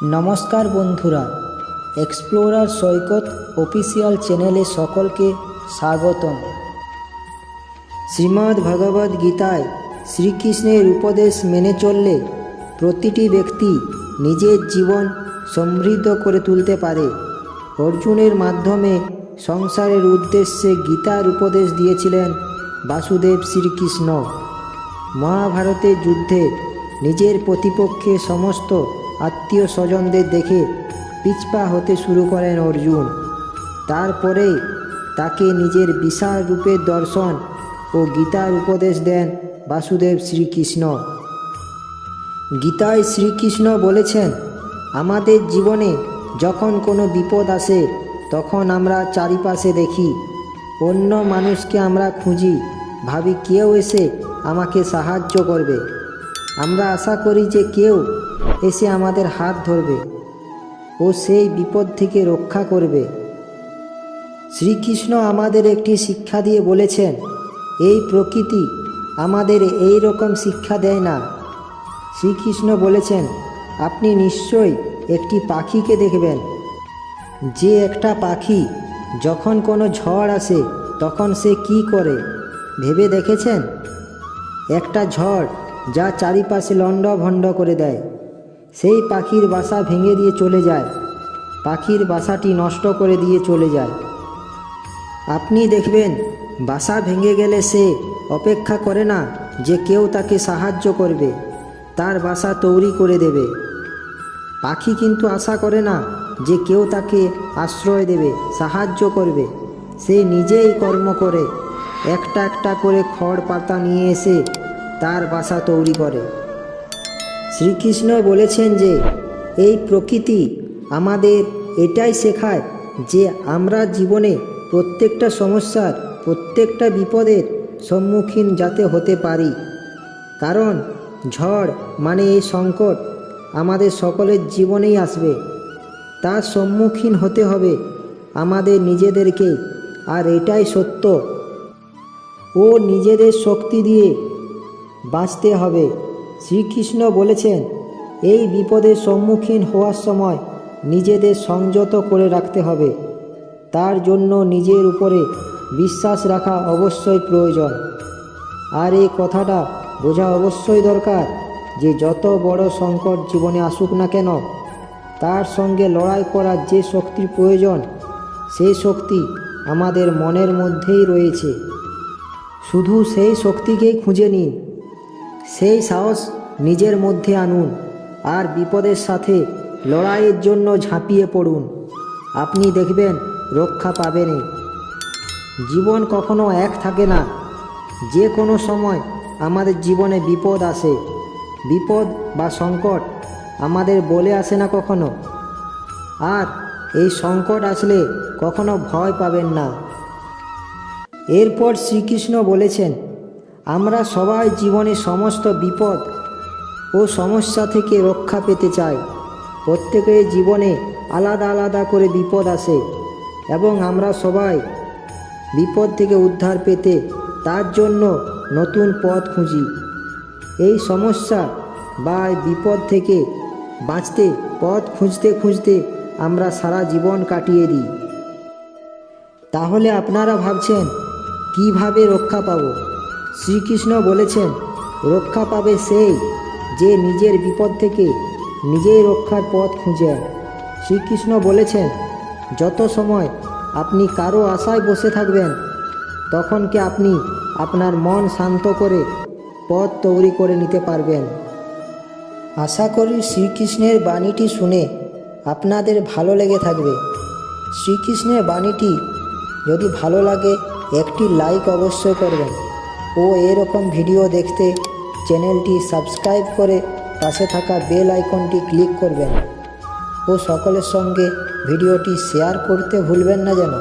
নমস্কার বন্ধুরা, এক্সপ্লোরার সৈকত অফিসিয়াল চ্যানেলে সকলকে স্বাগতম। শ্রীমদ্ ভগবদ্ গীতায় শ্রীকৃষ্ণের উপদেশ মেনে চললে প্রতিটি ব্যক্তি নিজের জীবন সমৃদ্ধ করে তুলতে পারে। অর্জুনের মাধ্যমে সংসারের উদ্দেশ্যে গীতার উপদেশ দিয়েছিলেন বাসুদেব শ্রীকৃষ্ণ। মহাভারতের যুদ্ধে নিজের প্রতিপক্ষে সমস্ত আত্মীয় স্বজনদের দেখে পিছপা হতে শুরু করেন অর্জুন। তারপরেই তাকে নিজের বিশাল রূপের দর্শন ও গীতার উপদেশ দেন বাসুদেব শ্রীকৃষ্ণ। গীতায় শ্রীকৃষ্ণ বলেছেন, আমাদের জীবনে যখন কোনো বিপদ আসে তখন আমরা চারিপাশে দেখি, অন্য মানুষকে আমরা খুঁজি, ভাবি কেউ এসে আমাকে সাহায্য করবে। আমরা আশা করি যে কেউ এসে আমাদের হাত ধরবে ও সেই বিপদ থেকে রক্ষা করবে। শ্রীকৃষ্ণ আমাদের একটি শিক্ষা দিয়ে বলেছেন, এই প্রকৃতি আমাদের এই রকম শিক্ষা দেয় না। শ্রীকৃষ্ণ বলেছেন, আপনি নিশ্চয়ই একটি পাখিকে দেখবেন, যে একটা পাখি যখন কোনো ঝড় আসে তখন সে কি করে ভেবে দেখেছেন? একটা ঝড় যা চারিপাশে লণ্ডভণ্ড করে দেয়, সেই পাখির বাসা ভেঙে দিয়ে চলে যায়, পাখির বাসাটি নষ্ট করে দিয়ে চলে যায়। আপনি দেখবেন বাসা ভেঙে গেলে সে অপেক্ষা করে না যে কেউ তাকে সাহায্য করবে, তার বাসা তৈরি করে দেবে। পাখি কিন্তু আশা করে না যে কেউ তাকে আশ্রয় দেবে, সাহায্য করবে। সে নিজেই কর্ম করে একটা একটা করে খড় পাতা নিয়ে এসে তার বাসা তৈরি করে। শ্রীকৃষ্ণ বলেছেন যে এই প্রকৃতি আমাদের এটাই শেখায় যে আমরা জীবনে প্রত্যেকটা সমস্যার, প্রত্যেকটা বিপদের সম্মুখীন যাতে হতে পারি। কারণ ঝড় মানে এই সংকট আমাদের সকলের জীবনেই আসবে, তার সম্মুখীন হতে হবে আমাদের নিজেদেরকে। আর এটাই সত্য, ও নিজেদের শক্তি দিয়ে বাঁচতে হবে। শ্রীকৃষ্ণ বলেছেন, এই বিপদের সম্মুখীন হওয়ার সময় নিজেদের সংযত করে রাখতে হবে। তার জন্য নিজের উপরে বিশ্বাস রাখা অবশ্যই প্রয়োজন। আর এই কথাটা বোঝা অবশ্যই দরকার যে যত বড় সংকট জীবনে আসুক না কেন, তার সঙ্গে লড়াই করার যে শক্তির প্রয়োজন, সেই শক্তি আমাদের মনের মধ্যেই রয়েছে। শুধু সেই শক্তিকেই খুঁজে নিন, সেই সাহস নিজের মধ্যে আনুন, আর বিপদের সাথে লড়াইয়ের জন্য ঝাঁপিয়ে পড়ুন। আপনি দেখবেন রক্ষা পাবেনই। জীবন কখনো এক থাকে না, যে কোনো সময় আমাদের জীবনে বিপদ আসে। বিপদ বা সংকট আমাদের বলে আসে না কখনো। আর এই সংকট আসলে কখনো ভয় পাবেন না। এরপর শ্রীকৃষ্ণ বলেছেন, আমরা সবাই জীবনে সমস্ত বিপদ ও সমস্যা থেকে রক্ষা পেতে চাই। প্রত্যেকের জীবনে আলাদা আলাদা করে বিপদ আসে এবং আমরা সবাই বিপদ থেকে উদ্ধার পেতে তার জন্য নতুন পথ খুঁজি। এই সমস্যা বা বিপদ থেকে বাঁচতে পথ খুঁজতে খুঁজতে আমরা সারা জীবন কাটিয়ে দিই। তাহলে আপনারা ভাবছেন কিভাবে রক্ষা পাব? শ্রীকৃষ্ণ বলেছেন, রক্ষা পাবে সেই যে নিজের বিপদ থেকে নিজেই রক্ষার পথ খুঁজে। শ্রীকৃষ্ণ বলেছেন, যত সময় আপনি কারো আশায় বসে থাকবেন, তখন কি আপনি আপনার মন শান্ত করে পথ তৈরি করে নিতে পারবেন। আশা করি শ্রীকৃষ্ণের বাণীটি শুনে আপনাদের ভালো লেগে থাকবে। শ্রীকৃষ্ণের বাণীটি যদি ভালো লাগে একটি লাইক অবশ্যই করবেন ও এরকম ভিডিও দেখতে চ্যানেলটি সাবস্ক্রাইব করে পাশে থাকা বেল আইকনটি ক্লিক করবেন ও সকলের সঙ্গে ভিডিওটি শেয়ার করতে ভুলবেন না যেন।